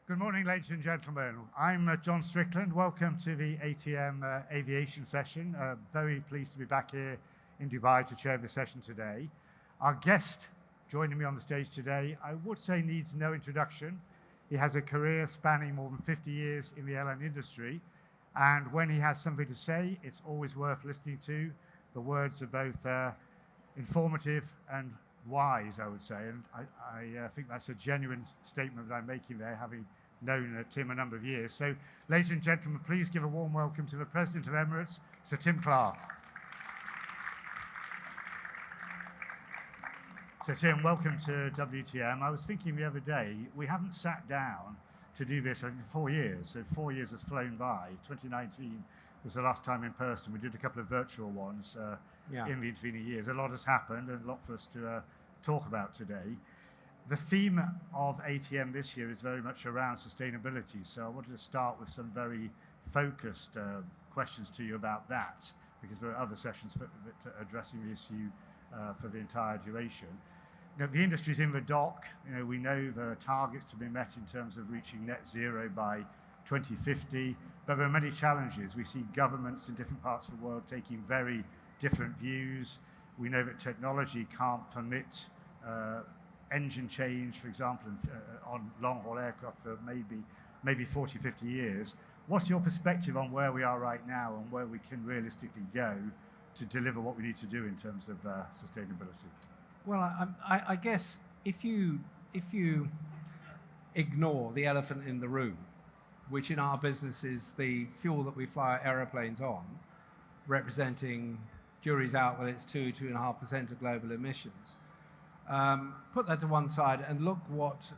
Good morning, ladies and gentlemen. I'm John Strickland. Welcome to the ATM aviation session. Very pleased to be back here in Dubai to chair the session today. Our guest joining me on the stage today, I would say needs no introduction. He has a career spanning more than 50 years in the airline industry. And when he has something to say, it's always worth listening to. The words are both informative and wise, I would say, and I think that's a genuine statement that I'm making there, having known Tim a number of years. So, ladies and gentlemen, please give a warm welcome to the President of Emirates, Sir Tim Clark. So, Tim, welcome to WTM. I was thinking the other day, we haven't sat down to do this in 4 years, so 4 years has flown by. 2019 was the last time in person. We did a couple of virtual ones in the intervening years. A lot has happened and a lot for us to talk about today. The theme of ATM this year is very much around sustainability, so I wanted to start with some very focused questions to you about that, because there are other sessions addressing the issue for the entire duration. Now, the industry's in the dock. We know there are targets to be met in terms of reaching net zero by 2050, but there are many challenges. We see governments in different parts of the world taking very different views. We know that technology can't permit engine change, for example, on long-haul aircraft for maybe 40, 50 years. What's your perspective on where we are right now and where we can realistically go to deliver what we need to do in terms of sustainability? Well, I guess if you ignore the elephant in the room, which in our business is the fuel that we fly our aeroplanes on, representing, jury's out whether it's 2.5% of global emissions. Put that to one side and look what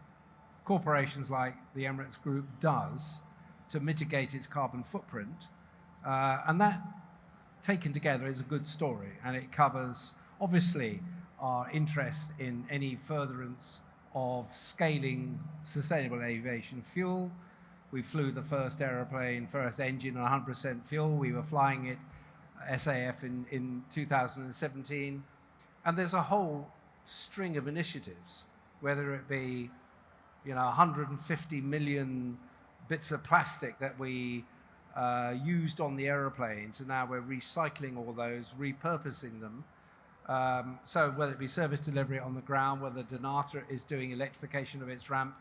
corporations like the Emirates Group does to mitigate its carbon footprint. And that, taken together, is a good story. And it covers, obviously, our interest in any furtherance of scaling sustainable aviation fuel. We flew the first aeroplane, first engine on 100% fuel. We were flying it SAF in 2017. And there's a whole string of initiatives, whether it be 150 million bits of plastic that we used on the aeroplanes, and now we're recycling all those, repurposing them. So whether it be service delivery on the ground, whether Donata is doing electrification of its ramp,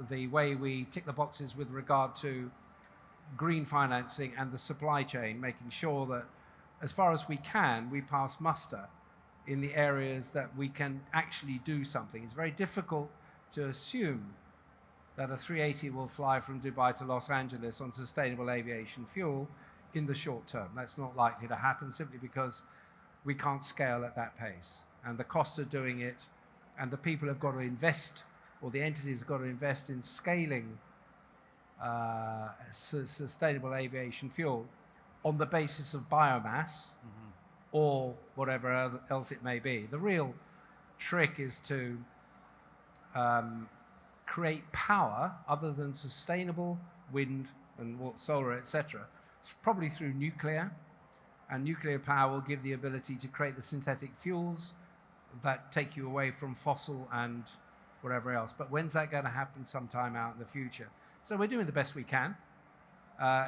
the way we tick the boxes with regard to green financing and the supply chain, making sure that as far as we can, we pass muster in the areas that we can actually do something. It's very difficult to assume that a 380 will fly from Dubai to Los Angeles on sustainable aviation fuel in the short term. That's not likely to happen simply because we can't scale at that pace. And the cost of doing it, and the people have got to invest, or the entities have got to invest in scaling sustainable aviation fuel on the basis of biomass, or whatever else it may be. The real trick is to create power other than sustainable wind and solar, etc., probably through nuclear. And nuclear power will give the ability to create the synthetic fuels that take you away from fossil and whatever else. But when's that going to happen? Sometime out in the future. So we're doing the best we can.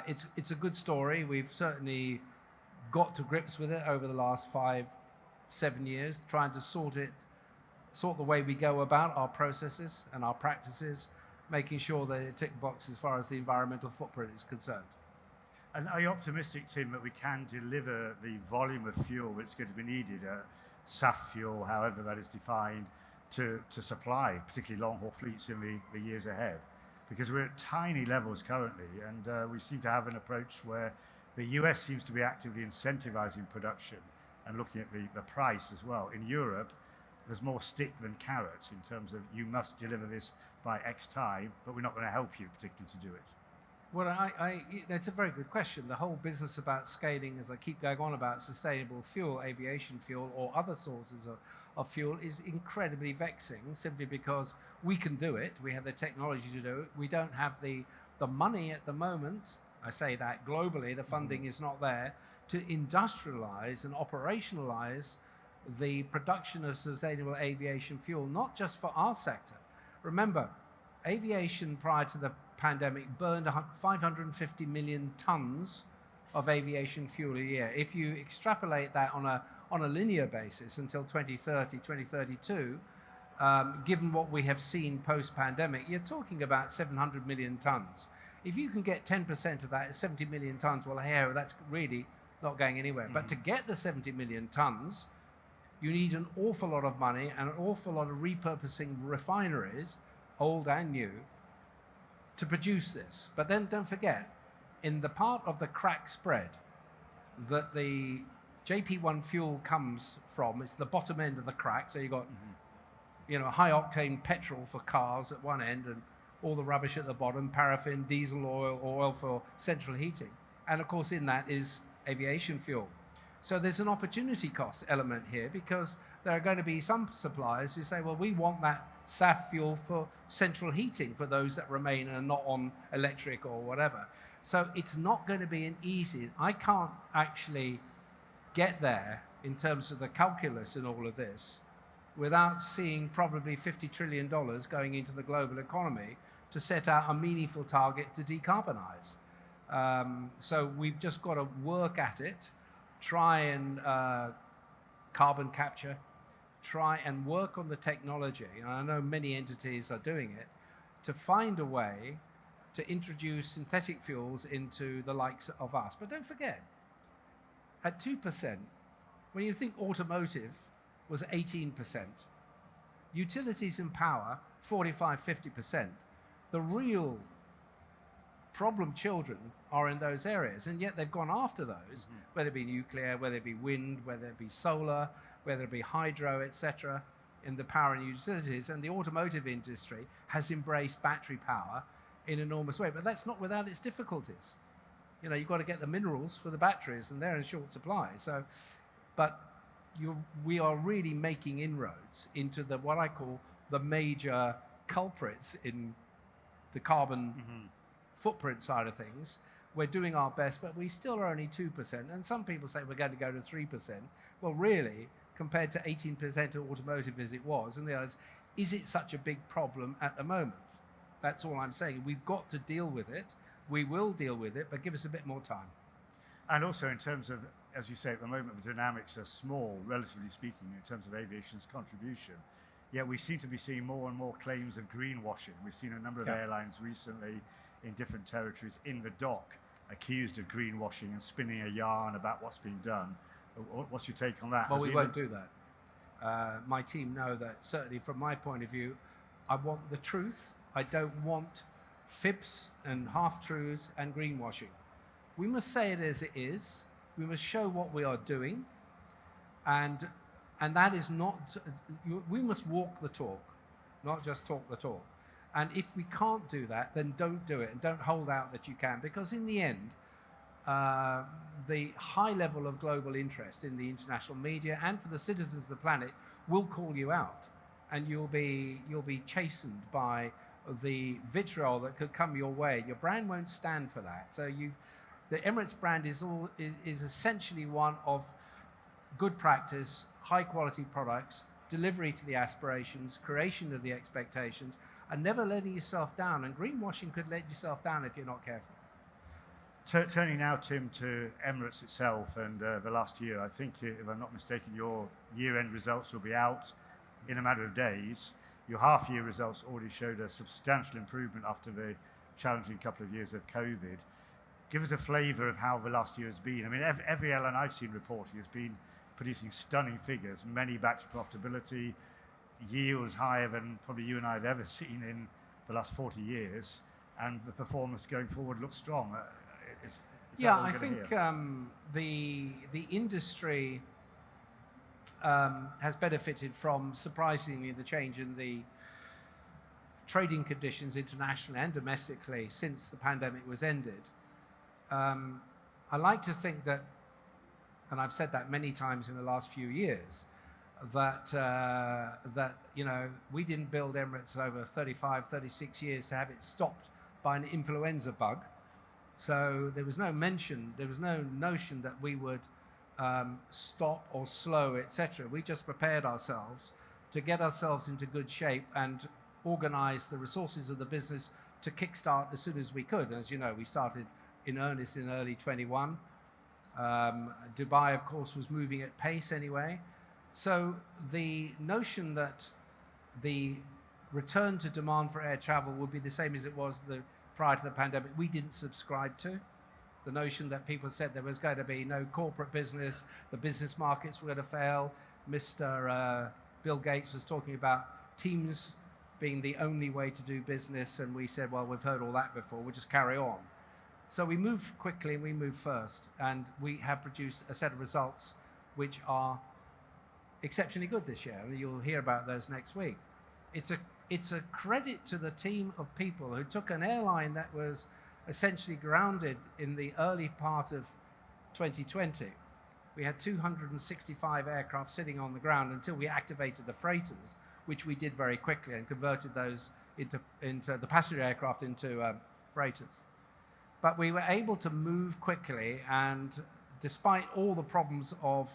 It's a good story. We've certainly got to grips with it over the last 5-7 years, trying to sort the way we go about our processes and our practices, making sure that it tick the box as far as the environmental footprint is concerned. And are you optimistic, Tim, that we can deliver the volume of fuel that's going to be needed, SAF fuel, however that is defined, to supply, particularly long-haul fleets in the years ahead? Because we're at tiny levels currently, and we seem to have an approach where the US seems to be actively incentivizing production and looking at the price as well. In Europe, there's more stick than carrot in terms of you must deliver this by X time, but we're not going to help you particularly to do it. Well, it's a very good question. The whole business about scaling, as I keep going on about sustainable fuel, aviation fuel, or other sources of fuel, is incredibly vexing, simply because we can do it. We have the technology to do it. We don't have the money at the moment. I say that globally, the funding is not there to industrialize and operationalize the production of sustainable aviation fuel, not just for our sector. Remember, aviation prior to the pandemic burned 550 million tons of aviation fuel a year. If you extrapolate that on a linear basis until 2030, 2032, given what we have seen post-pandemic, you're talking about 700 million tons. If you can get 10% of that, it's 70 million tons. Well, hey, that's really not going anywhere. But to get the 70 million tons, you need an awful lot of money and an awful lot of repurposing refineries, old and new, to produce this. But then don't forget, in the part of the crack spread that the JP1 fuel comes from, it's the bottom end of the crack. So you've got high octane petrol for cars at one end and all the rubbish at the bottom, paraffin, diesel oil, oil for central heating. And of course in that is aviation fuel. So there's an opportunity cost element here, because there are going to be some suppliers who say, well, we want that SAF fuel for central heating for those that remain and are not on electric or whatever. So it's not going to be an easy, I can't actually get there in terms of the calculus in all of this without seeing probably $50 trillion going into the global economy to set out a meaningful target to decarbonize. So we've just got to work at it, try and carbon capture, try and work on the technology, and I know many entities are doing it, to find a way to introduce synthetic fuels into the likes of us. But don't forget, at 2%, when you think automotive was 18%, utilities and power, 45, 50%, the real problem children are in those areas, and yet they've gone after those, whether it be nuclear, whether it be wind, whether it be solar, whether it be hydro, etc., in the power and utilities. And the automotive industry has embraced battery power in an enormous way, but that's not without its difficulties. You've got to get the minerals for the batteries, and they're in short supply. So, but we are really making inroads into what I call the major culprits in the carbon footprint side of things. We're doing our best, but we still are only 2%. And some people say we're going to go to 3%. Well, really, compared to 18% of automotive as it was, and the others, is it such a big problem at the moment? That's all I'm saying. We've got to deal with it. We will deal with it, but give us a bit more time. And also in terms of, as you say, at the moment, the dynamics are small, relatively speaking, in terms of aviation's contribution. Yet we seem to be seeing more and more claims of greenwashing. We've seen a number of airlines recently in different territories in the dock accused of greenwashing and spinning a yarn about what's being done. What's your take on that? Well, we won't do that. My team know that, certainly from my point of view, I want the truth. I don't want fibs and half-truths and greenwashing. We must say it as it is. We must show what we are doing. And that is not, we must walk the talk, not just talk the talk. And if we can't do that, then don't do it, and don't hold out that you can, because in the end, the high level of global interest in the international media and for the citizens of the planet will call you out, and you'll be chastened by the vitriol that could come your way. Your brand won't stand for that. So the Emirates brand is essentially one of good practice, high quality products, delivery to the aspirations, creation of the expectations, and never letting yourself down. And greenwashing could let yourself down if you're not careful. Turning now, Tim, to Emirates itself and the last year, I think, if I'm not mistaken, your year-end results will be out in a matter of days. Your half-year results already showed a substantial improvement after the challenging couple of years of COVID. Give us a flavour of how the last year has been. I mean, every airline I've seen reporting has been producing stunning figures, many back to profitability, yields higher than probably you and I have ever seen in the last 40 years, and the performance going forward looks strong. I think the industry has benefited from, surprisingly, the change in the trading conditions internationally and domestically since the pandemic was ended. I like to think that, and I've said that many times in the last few years, that we didn't build Emirates over 35, 36 years to have it stopped by an influenza bug. So there was no mention, there was no notion that we would stop or slow, etc. We just prepared ourselves to get ourselves into good shape and organise the resources of the business to kickstart as soon as we could. As you know, we started in earnest in early 21. Dubai, of course, was moving at pace anyway. So the notion that the return to demand for air travel would be the same as it was prior to the pandemic, we didn't subscribe to. The notion that people said there was going to be no corporate business, the business markets were going to fail. Mr. Bill Gates was talking about Teams being the only way to do business, and we said, well, we've heard all that before, we'll just carry on. So we moved quickly and we moved first, and we have produced a set of results which are exceptionally good this year, and you'll hear about those next week. It's a credit to the team of people who took an airline that was essentially grounded in the early part of 2020. We had 265 aircraft sitting on the ground until we activated the freighters, which we did very quickly and converted those into the passenger aircraft into freighters. But we were able to move quickly, and despite all the problems of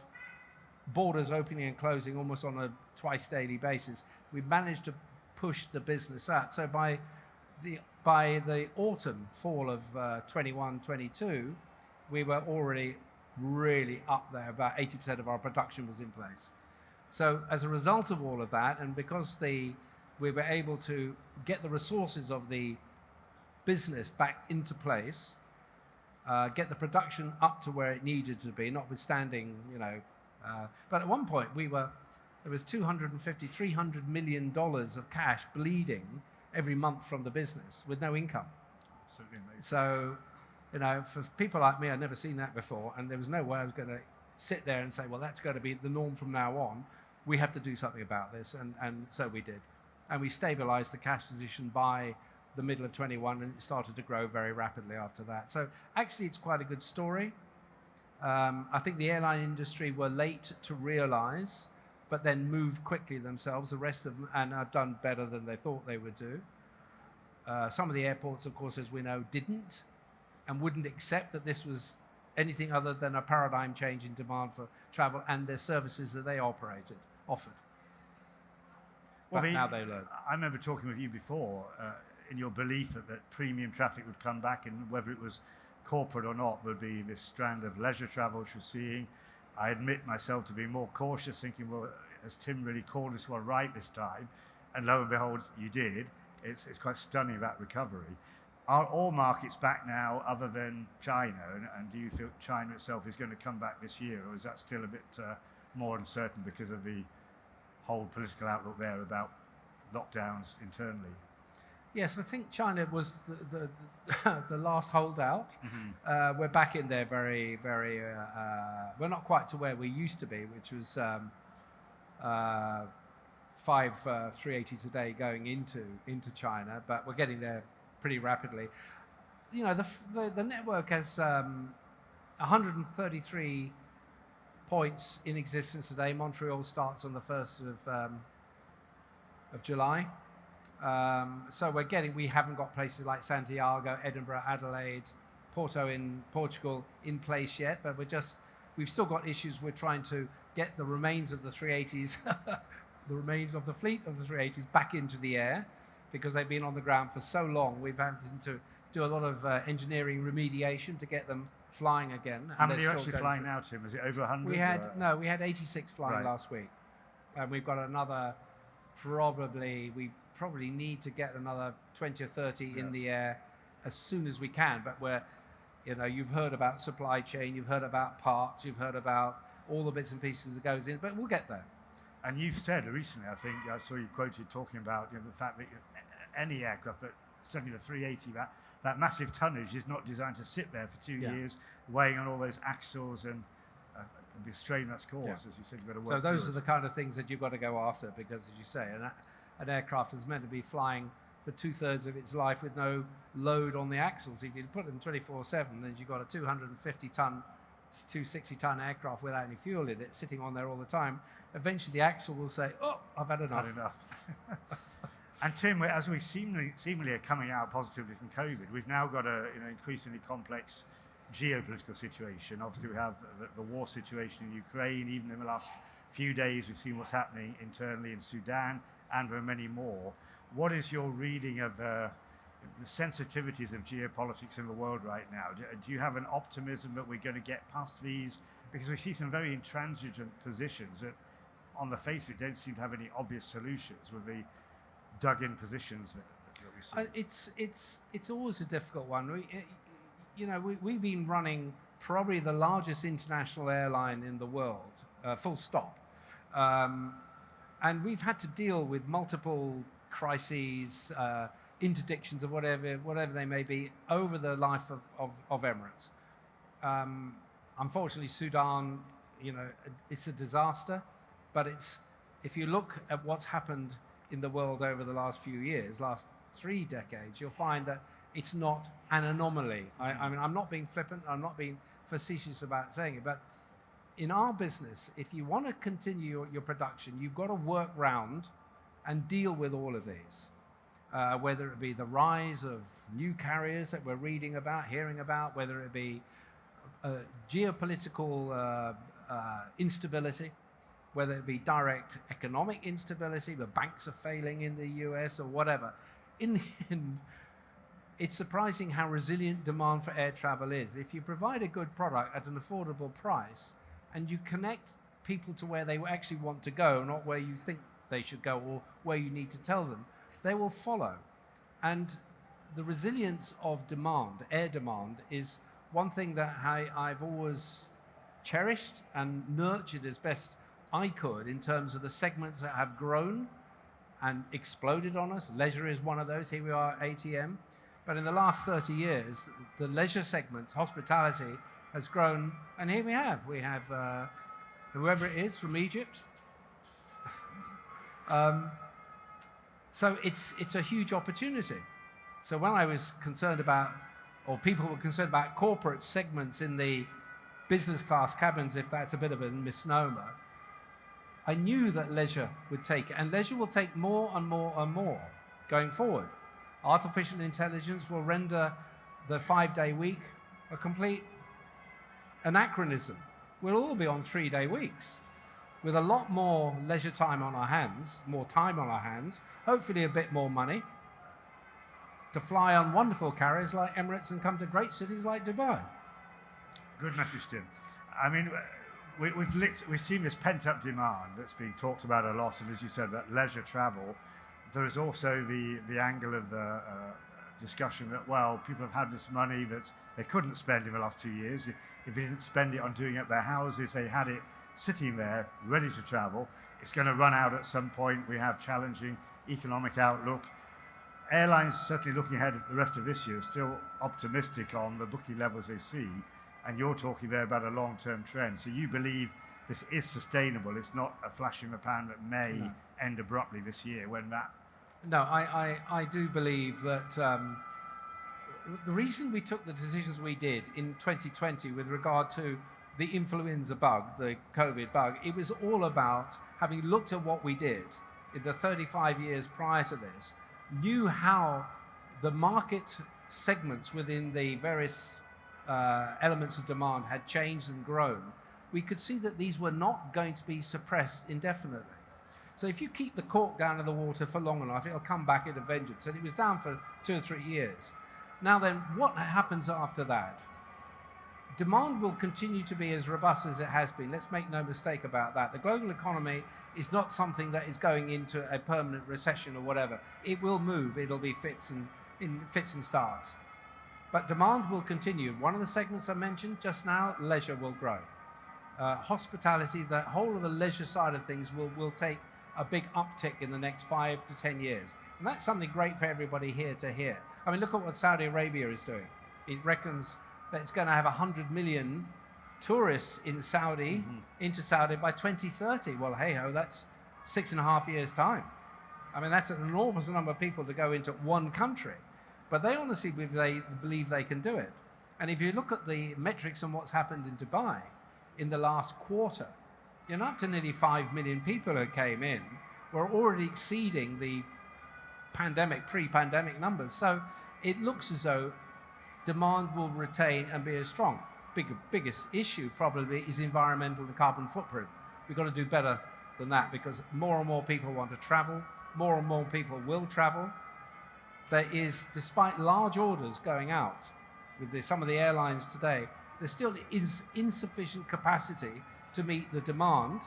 borders opening and closing almost on a twice daily basis, we managed to push the business out. So by the fall of 21-22, we were already really up there. About 80% of our production was in place. So as a result of all of that, and because we were able to get the resources of the business back into place, get the production up to where it needed to be, notwithstanding, but at one point there was $250, $300 million of cash bleeding every month from the business with no income. Absolutely amazing. So, for people like me, I'd never seen that before, and there was no way I was going to sit there and say, well, that's going to be the norm from now on. We have to do something about this, and so we did. And we stabilized the cash position by the middle of 21, and it started to grow very rapidly after that. So actually, it's quite a good story. I think the airline industry were late to realize, but then moved quickly themselves, the rest of them, and have done better than they thought they would do. Some of the airports, of course, as we know, didn't and wouldn't accept that this was anything other than a paradigm change in demand for travel and their services that they offered. But now they learn. I remember talking with you before in your belief that premium traffic would come back, and whether it was corporate or not would be this strand of leisure travel which we're seeing. I admit myself to be more cautious, thinking, well, has Tim really called this one right this time? And lo and behold, you did. It's quite stunning, that recovery. Are all markets back now other than China? And do you feel China itself is going to come back this year, or is that still a bit more uncertain because of the whole political outlook there about lockdowns internally? Yes, I think China was the last holdout. Mm-hmm. We're back in there very, very. We're not quite to where we used to be, which was 5 380s a day going into China, but we're getting there pretty rapidly. The network has 133 points in existence today. Montreal starts on the 1st of July. So we haven't got places like Santiago, Edinburgh, Adelaide, Porto in Portugal in place yet, but we've still got issues. We're trying to get the remains of the 380s, the remains of the fleet of the 380s back into the air, because they've been on the ground for so long. We've had to do a lot of engineering remediation to get them flying again. How many are actually flying now, Tim? Is it over 100? We had 86 flying last week, and we've got another. We probably need to get another 20 or 30 in the air as soon as we can. But you've heard about supply chain, you've heard about parts, you've heard about all the bits and pieces that goes in, but we'll get there. And you've said recently, I think I saw you quoted talking about the fact that any aircraft, but certainly the 380, that massive tonnage is not designed to sit there for 2 years, weighing on all those axles and the strain that's caused, as you said, you've got to work. So those are the kind of things that you've got to go after, because, as you say, an aircraft is meant to be flying for 2/3 of its life with no load on the axles. If you put them 24/7, then you've got a 250-ton, 260-ton aircraft without any fuel in it, sitting on there all the time. Eventually, the axle will say, "Oh, I've had enough." And Tim, as we seemingly are coming out positively from COVID, we've now got a increasingly complex geopolitical situation. Obviously, we have the war situation in Ukraine. Even in the last few days, we've seen what's happening internally in Sudan, and there are many more. what is your reading of the sensitivities of geopolitics in the world right now? Do you have an optimism that we're going to get past these? Because we see some very intransigent positions that, on the face of it, don't seem to have any obvious solutions with the dug-in positions that we see. It's always a difficult one. We've been running probably the largest international airline in the world, full stop. And we've had to deal with multiple crises, interdictions of whatever they may be over the life of Emirates. Unfortunately, Sudan, it's a disaster, but if you look at what's happened in the world over the last few years, last 3 decades, you'll find that it's not an anomaly. I mean, I'm not being flippant, I'm not being facetious about saying it, but in our business, if you want to continue your production, you've got to work round and deal with all of these. Whether it be the rise of new carriers that we're reading about, hearing about, whether it be geopolitical instability, whether it be direct economic instability, the banks are failing in the US or whatever. In the end, it's surprising how resilient demand for air travel is. If you provide a good product at an affordable price and you connect people to where they actually want to go, not where you think they should go or where you need to tell them, they will follow. And the resilience of demand, air demand, is one thing that I've always cherished and nurtured as best I could in terms of the segments that have grown and exploded on us. Leisure is one of those. Here we are, ATM. But in the last 30 years, the leisure segments, hospitality, has grown. And here we have whoever it is from Egypt. So it's a huge opportunity. So when I was concerned about, or people were concerned about corporate segments in the business class cabins, if that's a bit of a misnomer, I knew that leisure would take it, and leisure will take more and more and more going forward. Artificial intelligence will render the 5-day week a complete anachronism. We'll all be on 3-day weeks with a lot more leisure time on our hands, more time on our hands, hopefully a bit more money to fly on wonderful carriers like Emirates and come to great cities like Dubai. Good message, Tim. I mean, we've seen this pent-up demand that's been talked about a lot, and as you said, that leisure travel. There is also the angle of the discussion that, well, people have had this money that they couldn't spend in the last 2 years. If they didn't spend it on doing it at their houses, they had it sitting there ready to travel. It's going to run out at some point. We have challenging economic outlook. Airlines, certainly looking ahead at the rest of this year, are still optimistic on the booking levels they see. And you're talking there about a long-term trend. So you believe this is sustainable. It's not a flash in the pan that may end abruptly this year when that... No, I do believe that the reason we took the decisions we did in 2020 with regard to the influenza bug, the COVID bug, it was all about having looked at what we did in the 35 years prior to this, knew how the market segments within the various elements of demand had changed and grown. We could see that these were not going to be suppressed indefinitely. So if you keep the cork down in the water for long enough, it'll come back in a vengeance. And it was down for 2 or 3 years. Now then, what happens after that? Demand will continue to be as robust as it has been. Let's make no mistake about that. The global economy is not something that is going into a permanent recession or whatever. It will move. It'll be fits and starts. But demand will continue. One of the segments I mentioned just now, leisure will grow. Hospitality, the whole of the leisure side of things will take a big uptick in the next 5 to 10 years. And that's something great for everybody here to hear. I mean, look at what Saudi Arabia is doing. It reckons that it's going to have 100 million tourists in Saudi, into Saudi by 2030. Well, hey-ho, that's 6.5 years' time. I mean, that's an enormous number of people to go into one country. But they honestly believe they can do it. And if you look at the metrics on what's happened in Dubai in the last quarter, you're up to nearly 5 million people who came in. We're already exceeding the pre-pandemic numbers. So it looks as though demand will retain and be as strong. Biggest issue probably is environmental and carbon footprint. We've got to do better than that because more and more people want to travel, more and more people will travel. There is, despite large orders going out with some of the airlines today, there still is insufficient capacity to meet the demand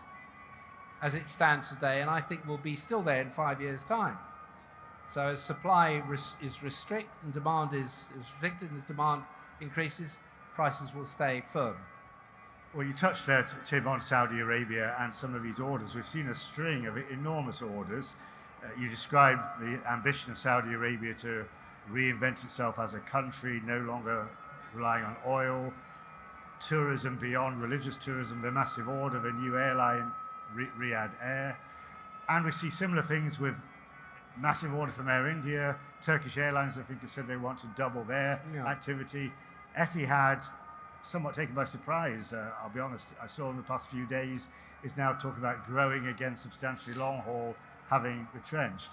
as it stands today, and I think will be still there in 5 years' time. So as supply is restricted and demand is restricted, and as demand increases, prices will stay firm. Well, you touched there, Tim, on Saudi Arabia and some of these orders. We've seen a string of enormous orders. You described the ambition of Saudi Arabia to reinvent itself as a country, no longer relying on oil, tourism beyond religious tourism, the massive order of a new airline, Riyadh Air. And we see similar things with massive order from Air India. Turkish Airlines, I think, has said they want to double their activity. Etihad, somewhat taken by surprise, I'll be honest, I saw in the past few days, is now talking about growing again substantially long haul, having retrenched.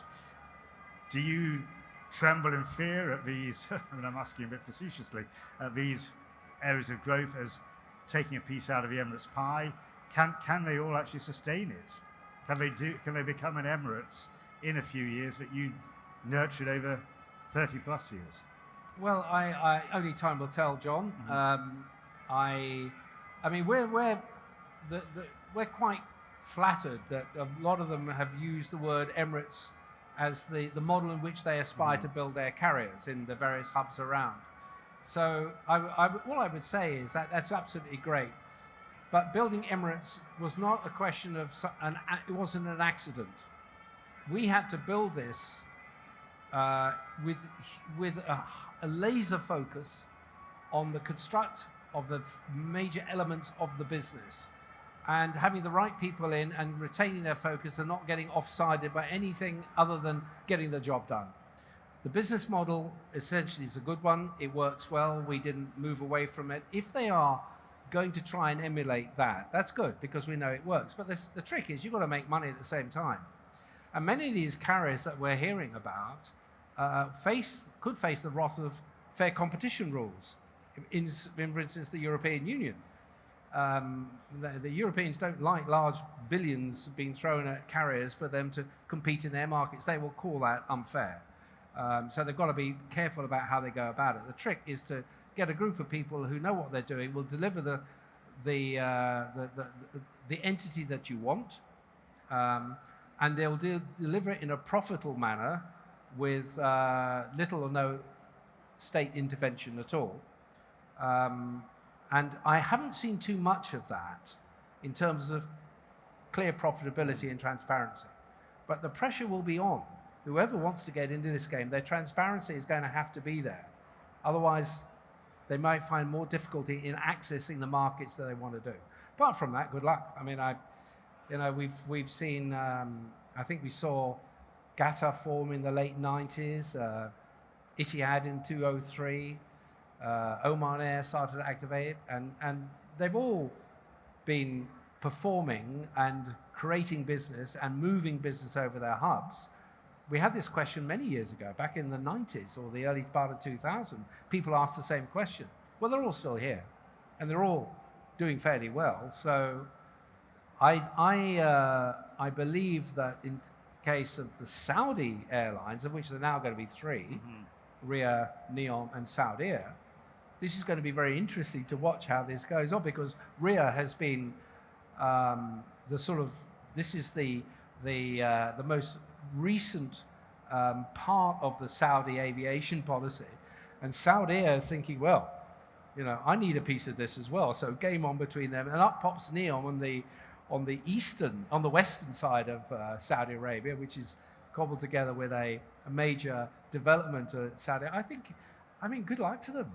Do you tremble in fear at these, I mean, I'm asking a bit facetiously, at these areas of growth as taking a piece out of the Emirates pie? Can they all actually sustain it? Can they become an Emirates in a few years that you nurtured over 30 plus years? Well, I only time will tell, John. I mean, we're quite flattered that a lot of them have used the word Emirates as the model in which they aspire to build their carriers in the various hubs around. So all I would say is that that's absolutely great. But building Emirates was not a question of, it wasn't an accident. We had to build this with a laser focus on the construct of the major elements of the business, and having the right people in and retaining their focus and not getting offsided by anything other than getting the job done. The business model essentially is a good one. It works well. We didn't move away from it. If they are going to try and emulate that, that's good because we know it works. But the trick is you've got to make money at the same time. And many of these carriers that we're hearing about could face the wrath of fair competition rules. For instance, the European Union. The Europeans don't like large billions being thrown at carriers for them to compete in their markets. They will call that unfair. So they've got to be careful about how they go about it. The trick is to get a group of people who know what they're doing, will deliver the entity that you want, and they'll deliver it in a profitable manner with little or no state intervention at all. And I haven't seen too much of that in terms of clear profitability and transparency. But the pressure will be on. Whoever wants to get into this game, their transparency is going to have to be there. Otherwise, they might find more difficulty in accessing the markets that they want to do. Apart from that, good luck. I mean, we've seen, I think we saw Qatar form in the late 90s, Etihad in 2003, Oman Air started to activate, and they've all been performing and creating business and moving business over their hubs. We had this question many years ago, back in the 90s or the early part of 2000. People asked the same question. Well, they're all still here, and they're all doing fairly well. So I believe that in case of the Saudi airlines, of which there are now going to be three, Riyadh, Neom, and Saudi Air, this is going to be very interesting to watch how this goes on, because Riyadh has been this is the most recent part of the Saudi aviation policy, and Saudi Air is thinking, well, I need a piece of this as well. So game on between them, and up pops Neom on the western side of Saudi Arabia, which is cobbled together with a major development of Saudi. I mean, good luck to them.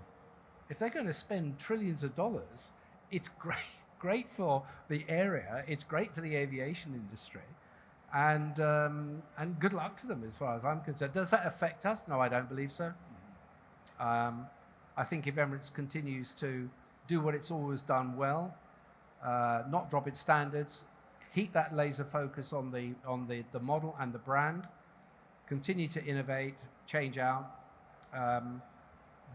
If they're going to spend trillions of dollars, it's great for the area. It's great for the aviation industry. And good luck to them as far as I'm concerned. Does that affect us? No, I don't believe so. I think if Emirates continues to do what it's always done well, not drop its standards, keep that laser focus on the model and the brand, continue to innovate, change out,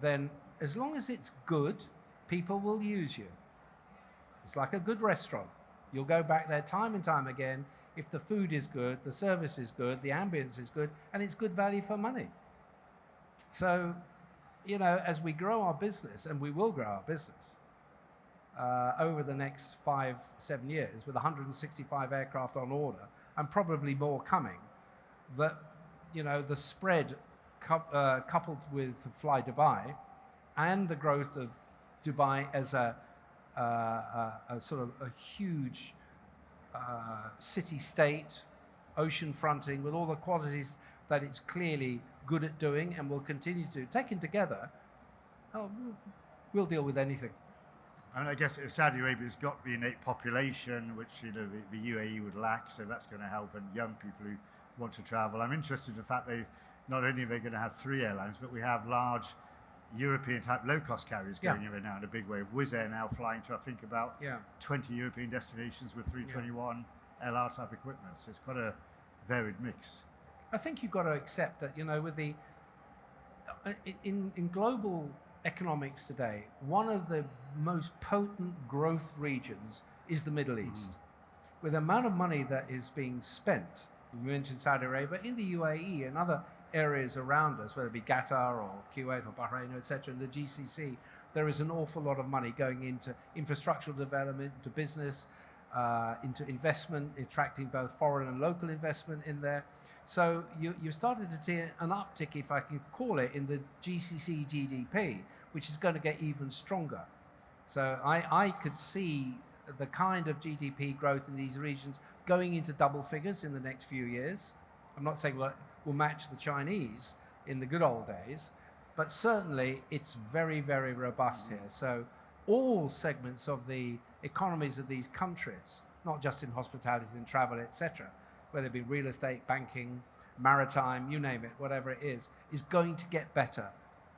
then as long as it's good, people will use you. It's like a good restaurant. You'll go back there time and time again if the food is good, the service is good, the ambience is good, and it's good value for money. So, as we grow our business, and we will grow our business over the next 5-7 years with 165 aircraft on order and probably more coming, that, the spread coupled with Fly Dubai and the growth of Dubai as a sort of a huge city-state, ocean fronting, with all the qualities that it's clearly good at doing and will continue to do, taken together, we'll deal with anything. I mean, I guess Saudi Arabia's got the innate population, which the UAE would lack, so that's going to help, and young people who want to travel. I'm interested in the fact not only are they going to have 3 airlines, but we have large European-type low-cost carriers going in now in a big way. Wizz Air now flying to, I think, about 20 European destinations with 321 LR-type equipment. So it's quite a varied mix. I think you've got to accept that, with the in global economics today, one of the most potent growth regions is the Middle East. With the amount of money that is being spent, you mentioned Saudi Arabia, in the UAE and other areas around us, whether it be Qatar or Kuwait or Bahrain, etc., and the GCC, there is an awful lot of money going into infrastructural development, into business, into investment, attracting both foreign and local investment in there. So you started to see an uptick, if I can call it, in the GCC GDP, which is going to get even stronger. So I could see the kind of GDP growth in these regions going into double figures in the next few years. I'm not saying we'll match the Chinese in the good old days, but certainly it's very, very robust here. So all segments of the economies of these countries, not just in hospitality and travel, etc., whether it be real estate, banking, maritime, you name it, whatever it is going to get better.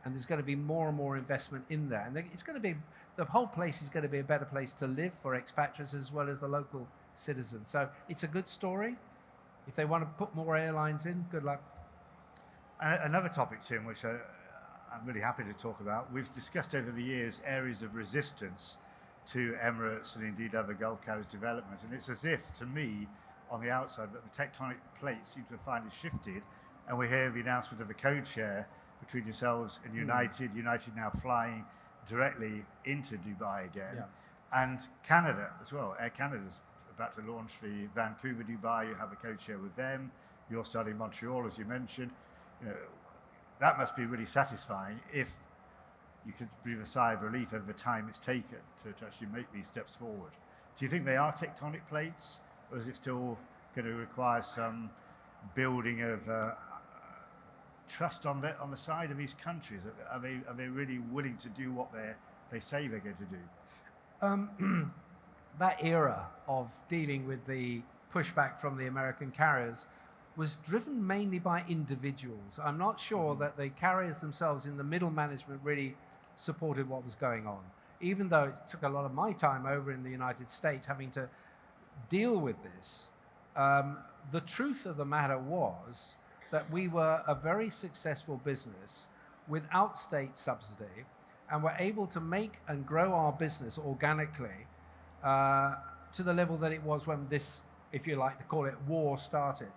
And there's going to be more and more investment in there. And it's going to be, the whole place is going to be a better place to live for expatriates as well as the local citizens. So it's a good story. If they want to put more airlines in, good luck. Another topic, Tim, which I'm really happy to talk about, we've discussed over the years areas of resistance to Emirates and indeed other Gulf carriers' development. And it's as if, to me, on the outside, that the tectonic plates seem to have finally shifted, and we hear the announcement of the code share between yourselves and United. United now flying directly into Dubai again, and Canada as well. Air Canada's about to launch the Vancouver Dubai. You have a code share with them. You're starting Montreal, as you mentioned. That must be really satisfying if you could breathe a sigh of relief over the time it's taken to actually make these steps forward. Do you think they are tectonic plates, or is it still going to require some building of trust on the side of these countries? Are they really willing to do what they say they're going to do? That era of dealing with the pushback from the American carriers was driven mainly by individuals. I'm not sure that the carriers themselves in the middle management really supported what was going on, even though it took a lot of my time over in the United States having to deal with this. The truth of the matter was that we were a very successful business without state subsidy, and were able to make and grow our business organically to the level that it was when this, if you like to call it, war started.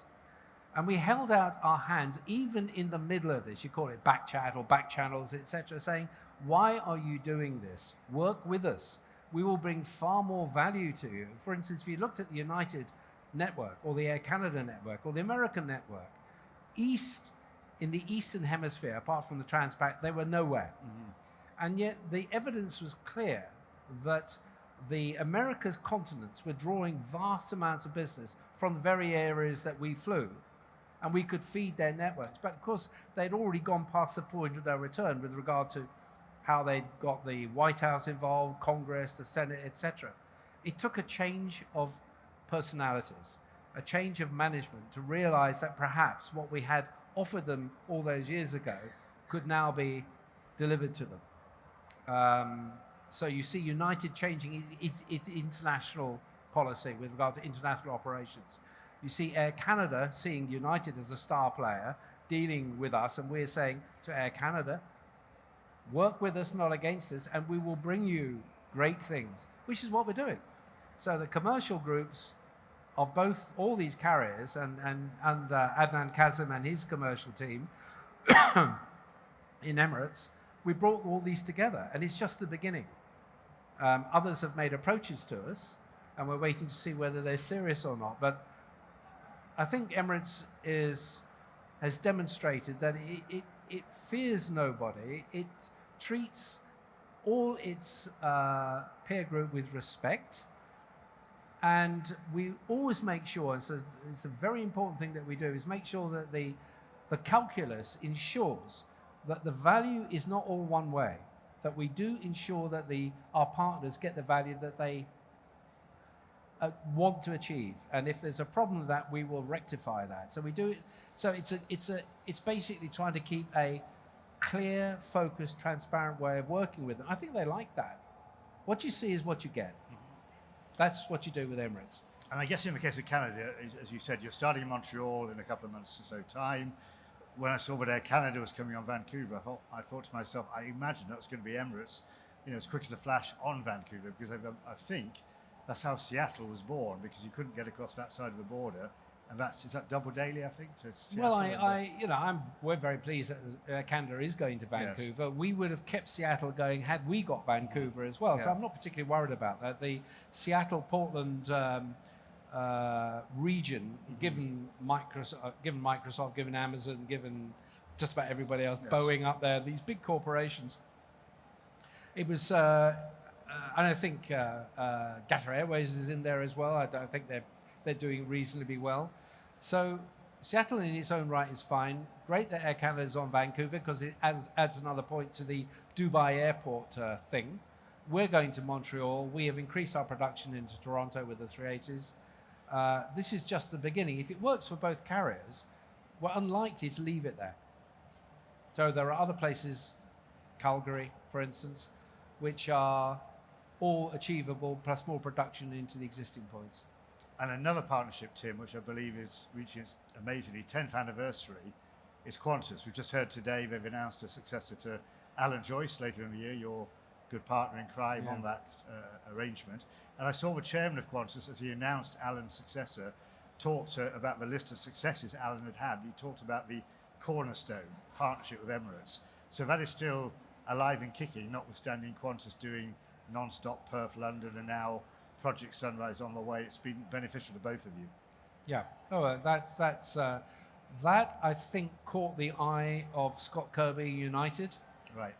And we held out our hands, even in the middle of this, you call it back chat or back channels, etc., saying, why are you doing this? Work with us. We will bring far more value to you. For instance, if you looked at the United network or the Air Canada network or the American network, in the Eastern Hemisphere, apart from the Transpac, they were nowhere. And yet the evidence was clear that the Americas continents were drawing vast amounts of business from the very areas that we flew, and we could feed their networks. But of course, they'd already gone past the point of no return with regard to how they'd got the White House involved, Congress, the Senate, etc. It took a change of personalities, a change of management to realize that perhaps what we had offered them all those years ago could now be delivered to them. So you see United changing its international policy with regard to international operations. You see Air Canada seeing United as a star player, dealing with us, and we're saying to Air Canada, work with us, not against us, and we will bring you great things, which is what we're doing. So the commercial groups of both all these carriers and Adnan Kazim and his commercial team in Emirates, we brought all these together, and it's just the beginning. Others have made approaches to us, and we're waiting to see whether they're serious or not. But I think Emirates has demonstrated that it fears nobody. It treats all its peer group with respect. And we always make sure, so it's a very important thing that we do, is make sure that the calculus ensures that the value is not all one way, that we do ensure that our partners get the value that they want to achieve. And if there's a problem with that, we will rectify that. So we do it. So it's basically trying to keep a clear, focused, transparent way of working with them. I think they like that. What you see is what you get. That's what you do with Emirates. And I guess in the case of Canada, as you said, you're starting in Montreal in a couple of months or so time. When I saw that Air Canada was coming on Vancouver, I thought to myself, I imagine that was going to be Emirates, as quick as a flash on Vancouver, because I think that's how Seattle was born, because you couldn't get across that side of the border. And is that double daily, I think? So well, we're very pleased that Canada is going to Vancouver. Yes. We would have kept Seattle going had we got Vancouver as well. Yeah. So I'm not particularly worried about that. The Seattle-Portland region, given Microsoft, given Amazon, given just about everybody else, yes, Boeing up there, these big corporations, it was. And I think Qatar Airways is in there as well. I think they're doing reasonably well. So Seattle in its own right is fine. Great that Air Canada is on Vancouver, because it adds another point to the Dubai airport thing. We're going to Montreal. We have increased our production into Toronto with the 380s. This is just the beginning. If it works for both carriers, we're unlikely to leave it there. So there are other places, Calgary, for instance, which are all achievable, plus more production into the existing points. And another partnership, Tim, which I believe is reaching its amazingly 10th anniversary, is Qantas. We've just heard today they've announced a successor to Alan Joyce later in the year, your good partner in crime on that arrangement. And I saw the chairman of Qantas, as he announced Alan's successor, talked about the list of successes Alan had. He talked about the cornerstone partnership with Emirates. So that is still alive and kicking, notwithstanding Qantas doing non-stop Perth, London, and now Project Sunrise on the way. It's been beneficial to both of you. Yeah. Oh, that I think caught the eye of Scott Kirby United. Right.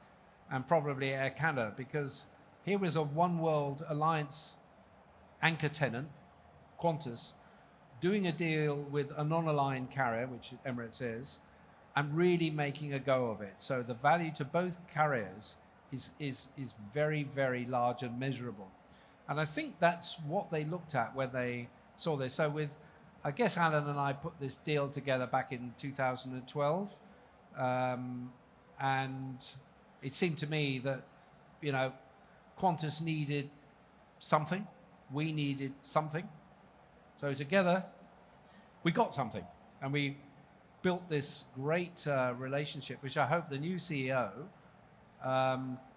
And probably Air Canada, because here was a One World Alliance anchor tenant, Qantas, doing a deal with a non-aligned carrier, which Emirates is, and really making a go of it. So the value to both carriers is very, very large and measurable. And I think that's what they looked at when they saw this. So I guess Alan and I put this deal together back in 2012. And it seemed to me that, Qantas needed something. We needed something. So together, we got something. And we built this great relationship, which I hope the new CEO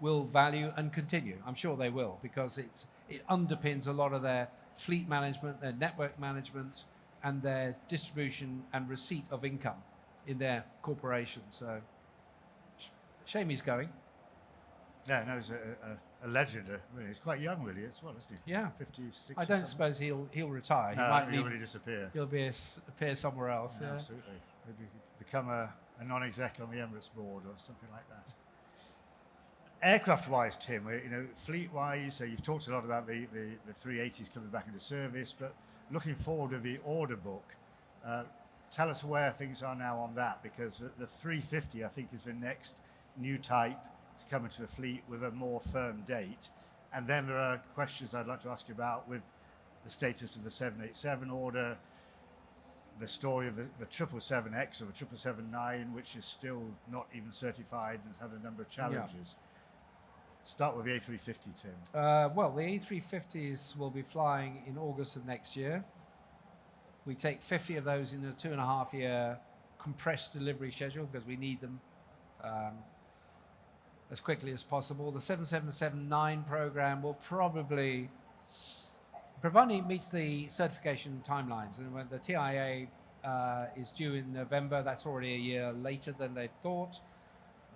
will value and continue. I'm sure they will, because it underpins a lot of their fleet management, their network management, and their distribution and receipt of income in their corporation. So, shame he's going. Yeah, no, he's a legend. Really, he's quite young, really, as well, isn't he? Yeah, 56. I don't suppose he'll retire. No, he'll really disappear. He'll appear somewhere else. Yeah, absolutely. Maybe become a non-exec on the Emirates board or something like that. Aircraft-wise, Tim, fleet-wise, you've talked a lot about the 380s coming back into service, but looking forward to the order book, tell us where things are now on that, because the 350, I think, is the next new type to come into the fleet with a more firm date. And then there are questions I'd like to ask you about with the status of the 787 order, the story of the 777X or the 777-9, which is still not even certified and has had a number of challenges. Yeah. Start with the A350, Tim. Well, the A350s will be flying in August of next year. We take 50 of those in a 2.5-year compressed delivery schedule, because we need them as quickly as possible. The 777-9 program will probably providing it meets the certification timelines. And when the TIA is due in November, that's already a year later than they thought.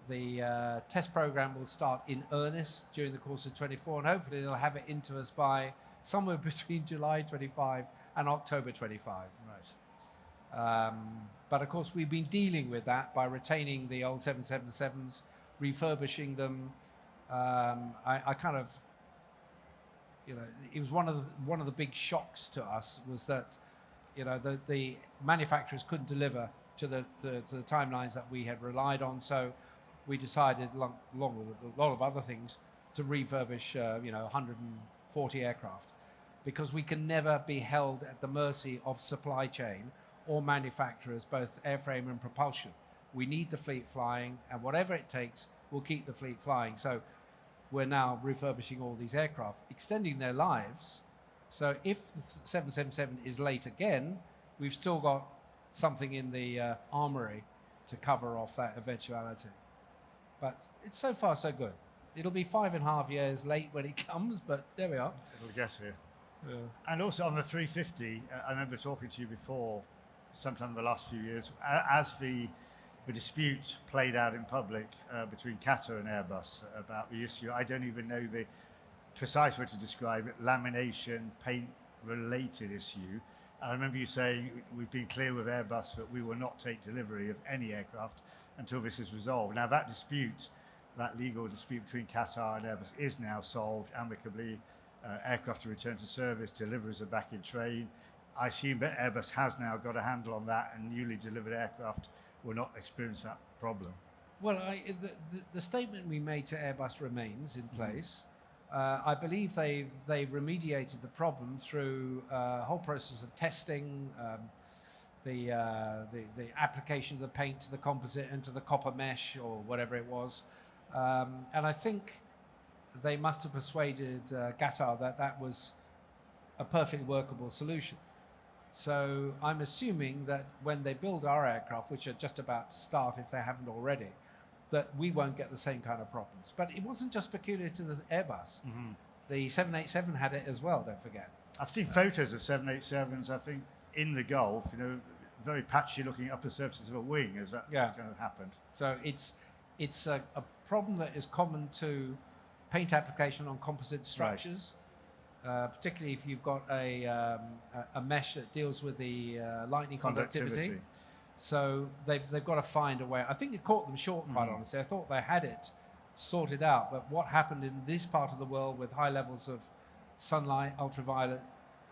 The test program will start in earnest during the course of 24, and hopefully they'll have it into us by somewhere between July 25 and October 25. Right. But of course, we've been dealing with that by retaining the old 777s, refurbishing them. I kind of, it was one of the big shocks to us was that, the manufacturers couldn't deliver to the timelines that we had relied on. So we decided, along with a lot of other things, to refurbish 140 aircraft, because we can never be held at the mercy of supply chain or manufacturers, both airframe and propulsion. We need the fleet flying, and whatever it takes, we'll keep the fleet flying. So we're now refurbishing all these aircraft, extending their lives. So if the 777 is late again, we've still got something in the armory to cover off that eventuality. But it's so far so good. It'll be 5.5 years late when it comes, but there we are. It'll get here. Yeah. And also on the 350, I remember talking to you before, sometime in the last few years, as the dispute played out in public between Qatar and Airbus about the issue. I don't even know the precise way to describe it, lamination, paint related issue. I remember you saying we've been clear with Airbus that we will not take delivery of any aircraft until this is resolved. Now that dispute, that legal dispute between Qatar and Airbus is now solved amicably. Aircraft are returned to service, deliveries are back in train. I assume that Airbus has now got a handle on that, and newly delivered aircraft will not experience that problem. Well, the statement we made to Airbus remains in place. I believe they've remediated the problem through a whole process of testing, the application of the paint to the composite and to the copper mesh or whatever it was. And I think they must have persuaded Qatar that that was a perfectly workable solution. So I'm assuming that when they build our aircraft, which are just about to start if they haven't already, that we won't get the same kind of problems. But it wasn't just peculiar to the Airbus. Mm-hmm. The 787 had it as well, don't forget. I've seen photos of 787s, I think, in the Gulf, very patchy looking upper surfaces of a wing as that kind of happened. So it's a problem that is common to paint application on composite structures, right. Particularly if you've got a mesh that deals with the lightning conductivity. So they've got to find a way. I think it caught them short, quite honestly. I thought they had it sorted out, but what happened in this part of the world with high levels of sunlight, ultraviolet,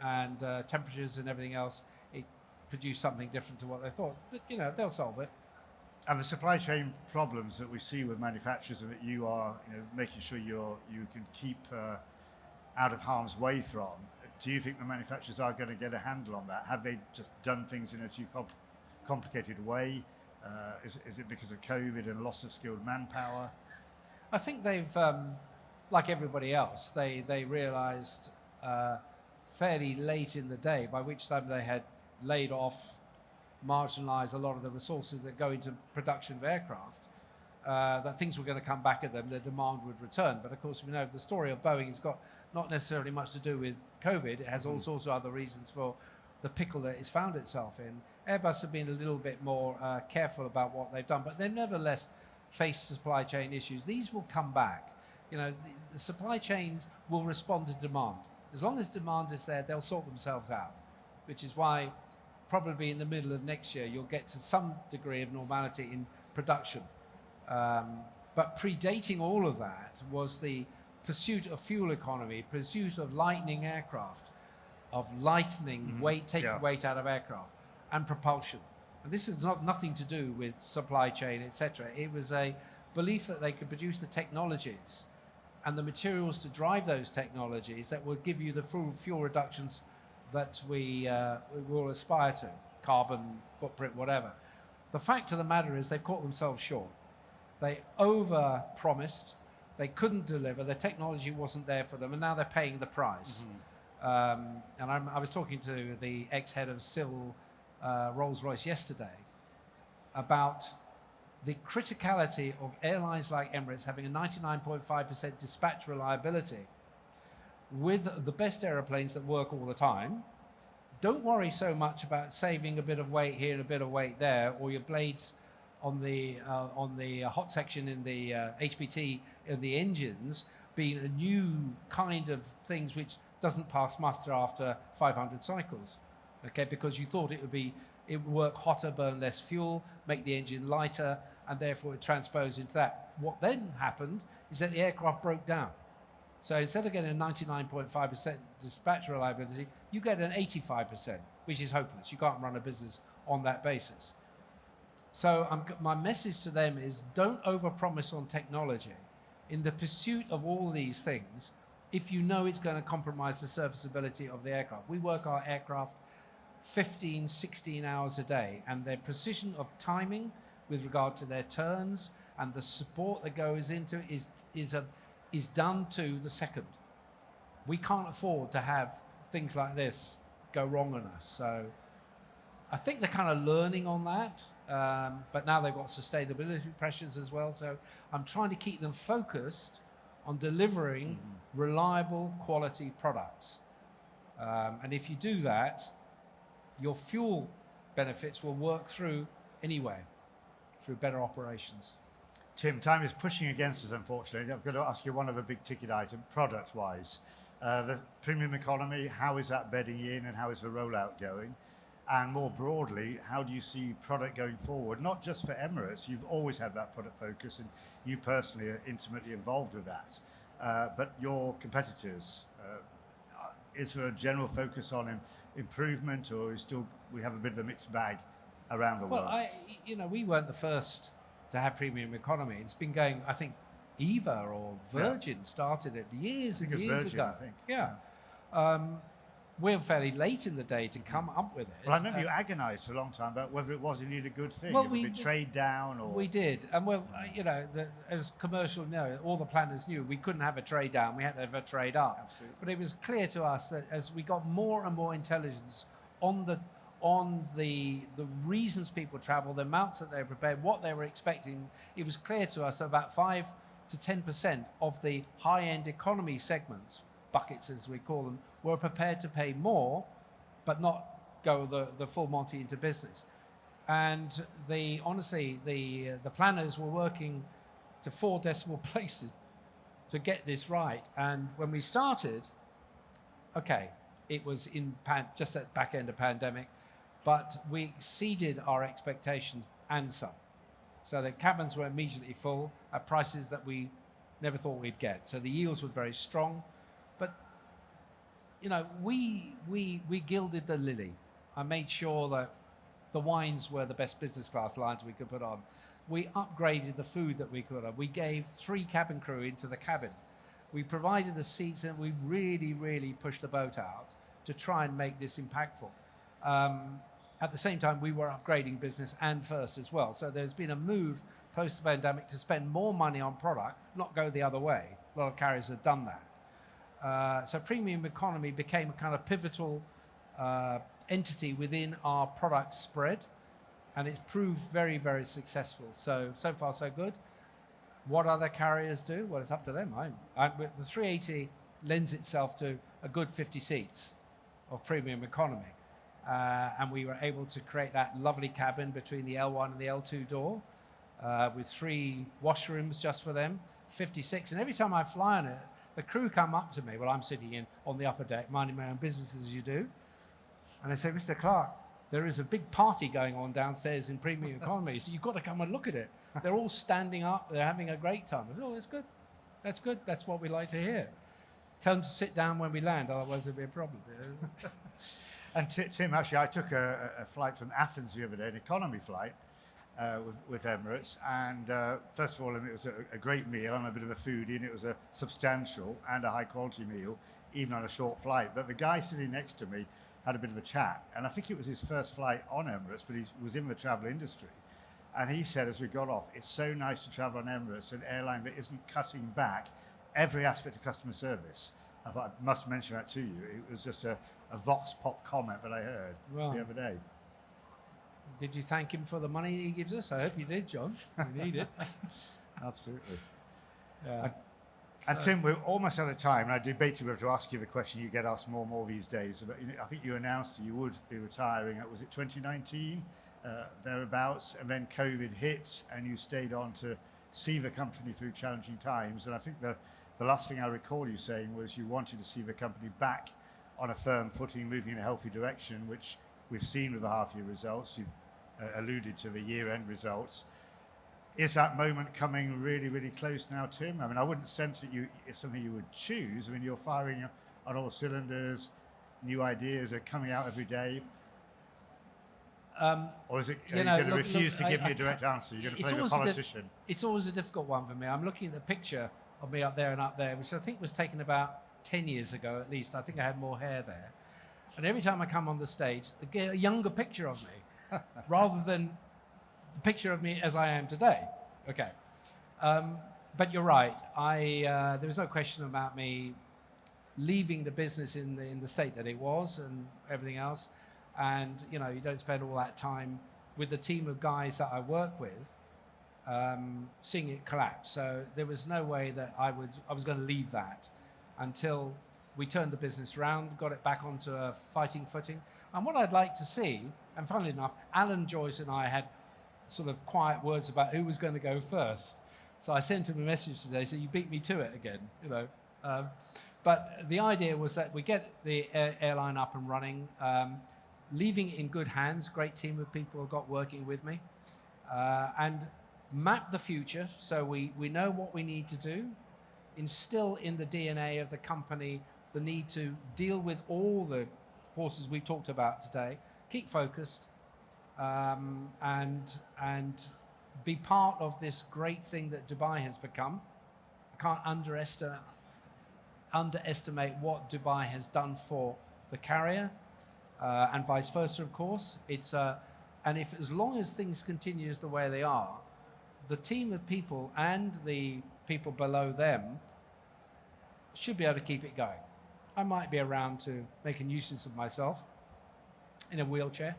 and temperatures and everything else, it produced something different to what they thought. But they'll solve it. And the supply chain problems that we see with manufacturers that you are, making sure you can keep out of harm's way from. Do you think the manufacturers are going to get a handle on that? Have they just done things in a too complicated way? Is it because of COVID and loss of skilled manpower? I think they've, like everybody else, they realised fairly late in the day, by which time they had laid off, marginalised a lot of the resources that go into production of aircraft, that things were going to come back at them, their demand would return. But of course, we know the story of Boeing has got not necessarily much to do with COVID. It has all sorts of other reasons for the pickle that it's found itself in. Airbus have been a little bit more careful about what they've done, but they've nevertheless faced supply chain issues. These will come back. The supply chains will respond to demand. As long as demand is there, they'll sort themselves out, which is why probably in the middle of next year, you'll get to some degree of normality in production. But predating all of that was the pursuit of fuel economy, pursuit of lightening aircraft, of lightening weight, taking weight out of aircraft, and propulsion. And this is nothing to do with supply chain, etc. It was a belief that they could produce the technologies and the materials to drive those technologies that would give you the fuel reductions that we will aspire to, carbon footprint, whatever. The fact of the matter is they've caught themselves short. They over-promised, they couldn't deliver, the technology wasn't there for them, and now they're paying the price. And I was talking to the ex-head of Civil Rolls-Royce yesterday about the criticality of airlines like Emirates having a 99.5% dispatch reliability with the best aeroplanes that work all the time. Don't worry so much about saving a bit of weight here and a bit of weight there, or your blades on the hot section in the HPT in the engines being a new kind of things which doesn't pass muster after 500 cycles, okay? Because you thought it would work hotter, burn less fuel, make the engine lighter, and therefore it transposed into that. What then happened is that the aircraft broke down. So instead of getting a 99.5% dispatch reliability, you get an 85%, which is hopeless. You can't run a business on that basis. So my message to them is don't overpromise on technology. In the pursuit of all these things, if you know it's going to compromise the serviceability of the aircraft. We work our aircraft 15, 16 hours a day, and their precision of timing with regard to their turns and the support that goes into it is done to the second. We can't afford to have things like this go wrong on us. So I think they're kind of learning on that, but now they've got sustainability pressures as well. So I'm trying to keep them focused on delivering reliable quality products. And if you do that, your fuel benefits will work through anyway, through better operations. Tim, time is pushing against us, unfortunately. I've got to ask you one other big ticket item, product-wise. The premium economy, how is that bedding in and how is the rollout going? And more broadly, how do you see product going forward? Not just for Emirates, you've always had that product focus and you personally are intimately involved with that. But your competitors, is there a general focus on improvement, or is we have a bit of a mixed bag around the world? Well, we weren't the first to have premium economy. It's been going, I think, Eva or Virgin started it years and years ago. I think. Yeah. We're fairly late in the day to come up with it. Well, I remember you agonised for a long time about whether it was indeed a good thing. Well, it would be trade down, or we did, and as commercial, all the planners knew we couldn't have a trade down. We had to have a trade up. Absolutely. But it was clear to us that as we got more and more intelligence on the reasons people travel, the amounts that they were prepared, what they were expecting, it was clear to us that about 5 to 10% of the high-end economy segments, buckets as we call them, were prepared to pay more, but not go the full Monty into business. And honestly, the planners were working to 4 decimal places to get this right. And when we started, it was just at the back end of pandemic, but we exceeded our expectations and some. So the cabins were immediately full at prices that we never thought we'd get. So the yields were very strong, but we gilded the lily. I made sure that the wines were the best business class lines we could put on. We upgraded the food that we could have. We gave 3 cabin crew into the cabin. We provided the seats, and we really, really pushed the boat out to try and make this impactful. At the same time, we were upgrading business and first as well. So there's been a move post-pandemic to spend more money on product, not go the other way. A lot of carriers have done that. So premium economy became a kind of pivotal entity within our product spread, and it's proved very, very successful. So far, so good. What other carriers do? Well, it's up to them. The 380 lends itself to a good 50 seats of premium economy. And we were able to create that lovely cabin between the L1 and the L2 door with 3 washrooms just for them, 56. And every time I fly on it, the crew come up to me. Well, I'm sitting on the upper deck, minding my own business as you do. And they say, Mr. Clark, there is a big party going on downstairs in premium economy, so you've got to come and look at it. They're all standing up. They're having a great time. I said, oh, that's good. That's good. That's what we like to hear. Tell them to sit down when we land, otherwise there'll be a problem. And Tim, actually, I took a flight from Athens the other day, an economy flight with Emirates. And first of all, it was a great meal. I'm a bit of a foodie, and it was a substantial and a high-quality meal, even on a short flight. But the guy sitting next to me had a bit of a chat. And I think it was his first flight on Emirates, but he was in the travel industry. And he said, as we got off, it's so nice to travel on Emirates, an airline that isn't cutting back every aspect of customer service. I thought I must mention that to you. It was just a vox pop comment that I heard the other day. Did you thank him for the money he gives us? I hope you did, John. We need it. Absolutely. Yeah. And Tim, we're almost out of time, and I debated whether to ask you the question you get asked more and more these days. But I think you announced you would be retiring. Was it 2019, thereabouts? And then COVID hit, and you stayed on to see the company through challenging times. And I think the last thing I recall you saying was you wanted to see the company back on a firm footing, moving in a healthy direction, which we've seen with the half-year results. You've alluded to the year-end results. Is that moment coming really, really close now, Tim? I mean, I wouldn't sense that it's something you would choose. I mean, you're firing on all cylinders, new ideas are coming out every day. Or is it, are you going to refuse to give me a direct answer? You're going to play the politician? It's always a difficult one for me. I'm looking at the picture of me up there, which I think was taken about 10 years ago at least. I think I had more hair there. And every time I come on the stage, I get a younger picture of me rather than the picture of me as I am today. Okay. But you're right. There was no question about me leaving the business in the state that it was and everything else. And, you don't spend all that time with the team of guys that I work with seeing it collapse. So there was no way that I was going to leave that until we turned the business around, got it back onto a fighting footing. And what I'd like to see, and funnily enough, Alan Joyce and I had sort of quiet words about who was going to go first. So I sent him a message today, so you beat me to it again, But the idea was that we get the airline up and running, leaving it in good hands, great team of people have got working with me, and map the future so we know what we need to do, instill in the DNA of the company the need to deal with all the forces we talked about today, keep focused, and be part of this great thing that Dubai has become. I can't underestimate what Dubai has done for the carrier, and vice versa, of course. And if as long as things continue as the way they are, the team of people and the people below them should be able to keep it going. I might be around to make a nuisance of myself in a wheelchair.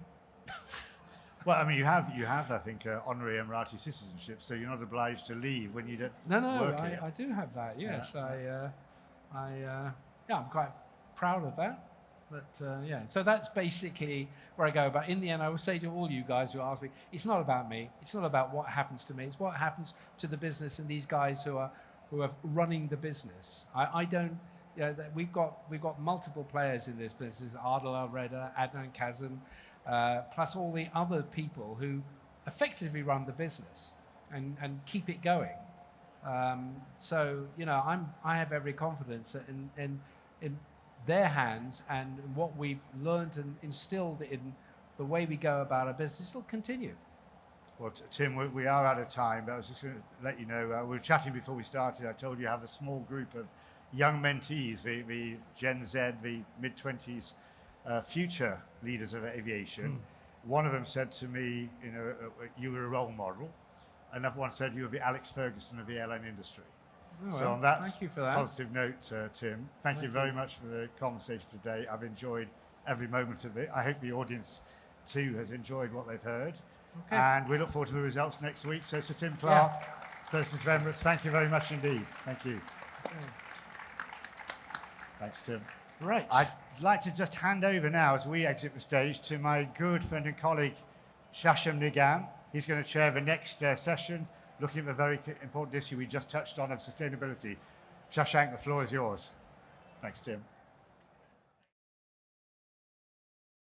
Well, I mean, you have, I think, honorary Emirati citizenship, so you're not obliged to leave when you don't work here. I do have that. Yes, yeah. I'm quite proud of that. But so that's basically where I go. But in the end, I will say to all you guys who ask me, it's not about me. It's not about what happens to me. It's what happens to the business and these guys who are running the business. I don't. We've got multiple players in this business: Adil Al-Reda, Adnan Kazim, plus all the other people who effectively run the business and keep it going. So I have every confidence that in their hands and what we've learned and instilled in the way we go about our business will continue. Well, Tim, we are out of time, but I was just going to let you know, we were chatting before we started. I told you I have a small group of young mentees, the Gen Z, the mid-20s, future leaders of aviation. One of them said to me, you were a role model. Another one said you were the Alex Ferguson of the airline industry. Oh, so on that, thank you for that positive note, Tim, thank you very much for the conversation today. I've enjoyed every moment of it. I hope the audience too has enjoyed what they've heard. Okay. And we look forward to the results next week. So Sir Tim Clark, President of Emirates, thank you very much indeed. Thank you. Okay. Thanks, Tim. Right. I'd like to just hand over now, as we exit the stage, to my good friend and colleague, Shasham Nigam. He's going to chair the next session, looking at the very important issue we just touched on of sustainability. Shashank, the floor is yours. Thanks, Tim.